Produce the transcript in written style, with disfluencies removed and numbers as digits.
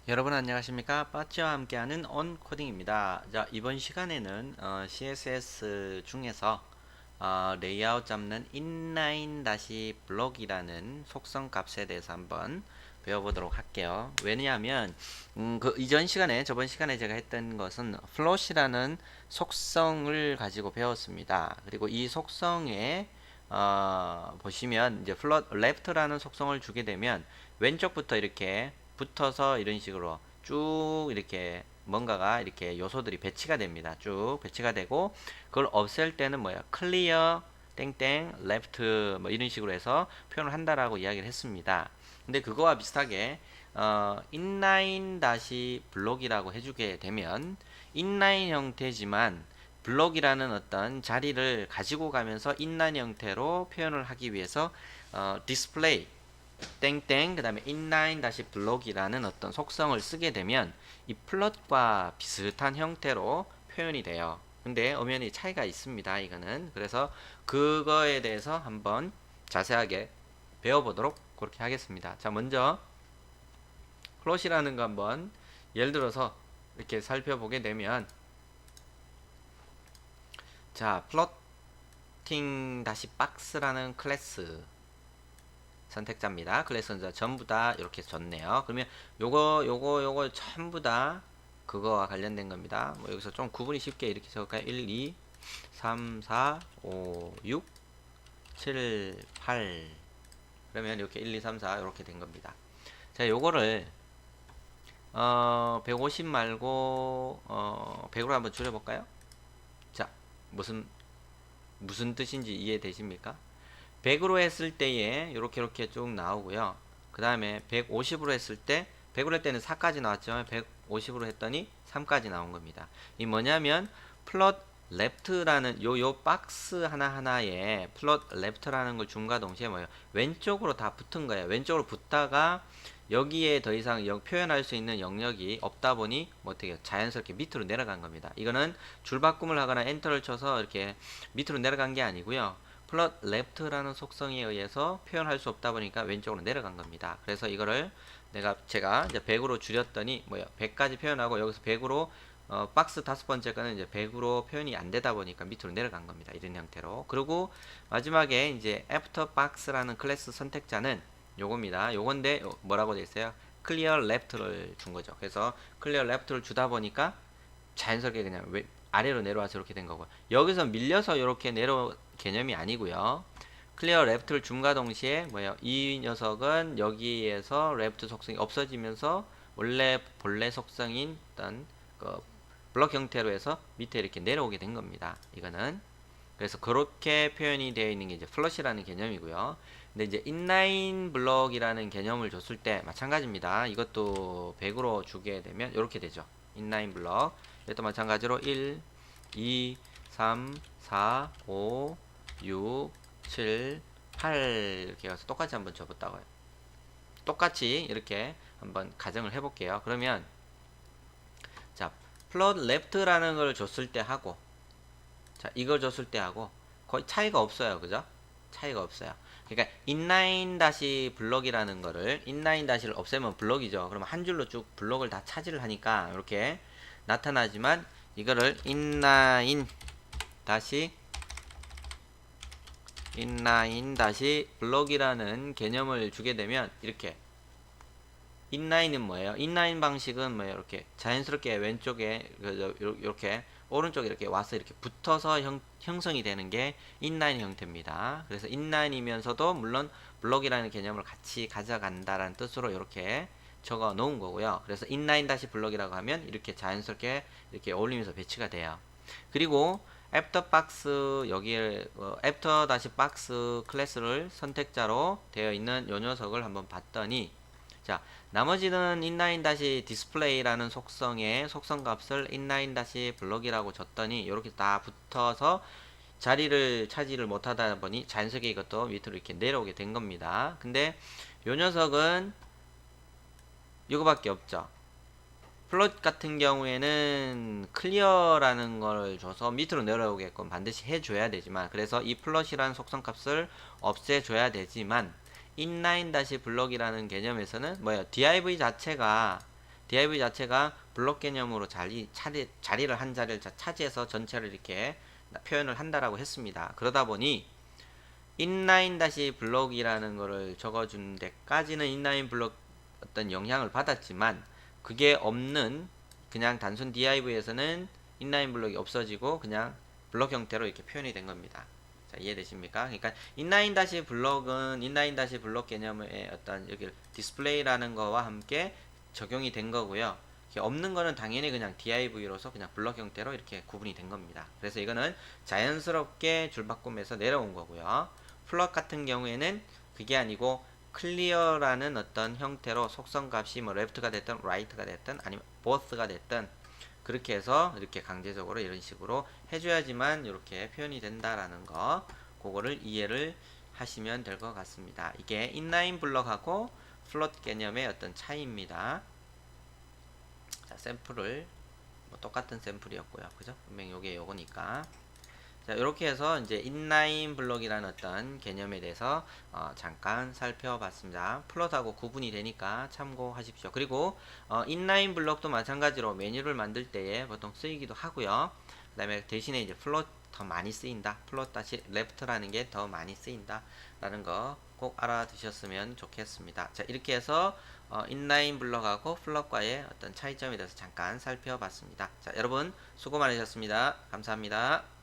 여러분 안녕하십니까? 빠찌와 함께하는 온코딩입니다. 자, 이번 시간에는 CSS 중에서 레이아웃 잡는 inline-block이라는 속성 값에 대해서 한번 배워보도록 할게요. 왜냐하면 그 이전 시간에 저번 시간에 제가 했던 것은 float이라는 속성을 가지고 배웠습니다. 그리고 이 속성에 보시면 이제 float left라는 속성을 주게 되면 왼쪽부터 이렇게 붙어서 이런 식으로 쭉 이렇게 뭔가가 이렇게 요소들이 배치가 됩니다. 쭉 배치가 되고 그걸 없앨 때는 뭐야? clear 땡땡 left 뭐 이런 식으로 해서 표현을 한다라고 이야기를 했습니다. 근데 그거와 비슷하게 inline 다시 블록이라고 해주게 되면 inline 형태지만 블록이라는 어떤 자리를 가지고 가면서 inline 형태로 표현을 하기 위해서 display 땡땡 그 다음에 inline 다시 블록이라는 어떤 속성을 쓰게 되면 이 플롯과 비슷한 형태로 표현이 돼요. 근데 엄연히 차이가 있습니다. 이거는 그래서 그거에 대해서 한번 자세하게 배워보도록 그렇게 하겠습니다. 자, 먼저 플롯이라는 거 한번 예를 들어서 이렇게 살펴보게 되면, 자, 플로팅 다시 박스라는 클래스 선택자입니다. 클래스는 전부 다 이렇게 줬네요. 그러면 요거 전부 다 그거와 관련된 겁니다. 뭐 여기서 좀 구분이 쉽게 이렇게 적을까요? 1, 2, 3, 4, 5, 6, 7, 8. 그러면 이렇게 1, 2, 3, 4 이렇게 된 겁니다. 자, 요거를 150 말고 100으로 한번 줄여볼까요? 자, 무슨 뜻인지 이해되십니까? 100으로 했을 때에 이렇게 쭉 나오고요. 그 다음에 150으로 했을 때 100으로 할 때는 4까지 나왔죠. 150으로 했더니 3까지 나온 겁니다. 이 뭐냐면 플롯 레프트라는 요 박스 하나하나에 플롯 레프트라는 걸 줌과 동시에 뭐예요? 왼쪽으로 다 붙은 거예요. 왼쪽으로 붙다가 여기에 더 이상 표현할 수 있는 영역이 없다 보니 뭐 어떻게 자연스럽게 밑으로 내려간 겁니다. 이거는 줄바꿈을 하거나 엔터를 쳐서 이렇게 밑으로 내려간 게 아니고요. 플롯 레프트라는 속성에 의해서 표현할 수 없다 보니까 왼쪽으로 내려간 겁니다. 그래서 이거를 제가 이제 100으로 줄였더니 뭐야 100까지 표현하고 여기서 100으로 박스 다섯 번째 거는 이제 100으로 표현이 안 되다 보니까 밑으로 내려간 겁니다. 이런 형태로. 그리고 마지막에 이제 after box라는 클래스 선택자는 요겁니다. 요건데 뭐라고 돼 있어요? clear left를 준 거죠. 그래서 clear left를 주다 보니까 자연스럽게 그냥 아래로 내려와서 이렇게 된 거고, 여기서 밀려서 이렇게 내려 개념이 아니고요. 클리어 레프트를 줌과 동시에 뭐예요? 이 녀석은 여기에서 레프트 속성이 없어지면서 원래 본래 속성인 어떤 그 블럭 형태로 해서 밑에 이렇게 내려오게 된 겁니다. 이거는 그래서 그렇게 표현이 되어 있는 게 이제 플러시라는 개념이고요. 근데 이제 인라인 블럭이라는 개념을 줬을 때 마찬가지입니다. 이것도 100으로 주게 되면 이렇게 되죠. 인라인 블럭. 이것도 마찬가지로 1, 2, 3, 4, 5, 6, 7, 8 이렇게 가서 똑같이 한번 접었다고요. 똑같이 이렇게 한번 가정을 해볼게요. 그러면 자, 플롯 레프트라는 걸 줬을 때 하고, 자, 이걸 줬을 때 하고 거의 차이가 없어요. 그죠? 차이가 없어요. 그러니까 인라인 다시 블럭이라는 거를 인라인 다시를 없애면 블럭이죠. 그러면 한 줄로 쭉 블럭을 다 차지를 하니까 이렇게 나타나지만, 이거를 인라인 다시 블럭이라는 개념을 주게 되면 이렇게 인라인은 뭐예요? 인라인 방식은 뭐예요? 이렇게 자연스럽게 왼쪽에 이렇게 오른쪽에 이렇게 와서 이렇게 붙어서 형성이 되는 게 인라인 형태입니다. 그래서 인라인이면서도 물론 블록이라는 개념을 같이 가져간다라는 뜻으로 이렇게 적어 놓은 거고요. 그래서 인라인 다시 블록이라고 하면 이렇게 자연스럽게 이렇게 어울리면서 배치가 돼요. 그리고 애프터 박스 여기에 애프터 다시 박스 클래스를 선택자로 되어 있는 요 녀석을 한번 봤더니, 자, 나머지는 inline 다시 display라는 속성의 속성 값을 inline 다시 블록이라고 줬더니 이렇게 다 붙어서 자리를 차지를 못하다 보니 자연스럽게 이것도 밑으로 이렇게 내려오게 된 겁니다. 근데 요 녀석은 이거밖에 없죠. 플롯 같은 경우에는 클리어라는 걸 줘서 밑으로 내려오게끔 반드시 해줘야 되지만, 그래서 이 플롯이라는 속성 값을 없애줘야 되지만, inline 다시 블록이라는 개념에서는 뭐예요? div 자체가 div 자체가 블록 개념으로 자리를 한 자리를 차지해서 전체를 이렇게 표현을 한다라고 했습니다. 그러다 보니 인라인 다시 블록이라는 거를 적어준 데까지는 인라인 블록 어떤 영향을 받았지만 그게 없는 그냥 단순 div에서는 인라인 블록이 없어지고 그냥 블록 형태로 이렇게 표현이 된 겁니다. 자, 이해되십니까? 그러니까 인라인 다시 블록은 인라인 다시 블록 개념의 어떤 여기 디스플레이라는 거와 함께 적용이 된 거고요. 없는 거는 당연히 그냥 div로서 그냥 블록 형태로 이렇게 구분이 된 겁니다. 그래서 이거는 자연스럽게 줄바꿈에서 내려온 거고요. 플롯 같은 경우에는 그게 아니고 클리어라는 어떤 형태로 속성 값이 뭐 left가 됐든 right가 됐든 아니면 both가 됐든 그렇게 해서 이렇게 강제적으로 이런 식으로 해줘야지만 이렇게 표현이 된다라는 거 그거를 이해를 하시면 될 것 같습니다. 이게 인라인 블럭하고 플롯 개념의 어떤 차이입니다. 자, 샘플을 뭐 똑같은 샘플이었고요. 그죠? 분명히 요게 요거니까. 자, 이렇게 해서 이제 인라인 블록이라는 어떤 개념에 대해서 잠깐 살펴봤습니다. 플롯하고 구분이 되니까 참고하십시오. 그리고 인라인 블록도 마찬가지로 메뉴를 만들 때에 보통 쓰이기도 하고요. 그 다음에 대신에 이제 플롯 더 많이 쓰인다. 플롯 다시 레프트라는 게 더 많이 쓰인다. 라는 거 꼭 알아두셨으면 좋겠습니다. 자, 이렇게 해서 인라인 블록하고 플롯과의 어떤 차이점에 대해서 잠깐 살펴봤습니다. 자, 여러분 수고 많으셨습니다. 감사합니다.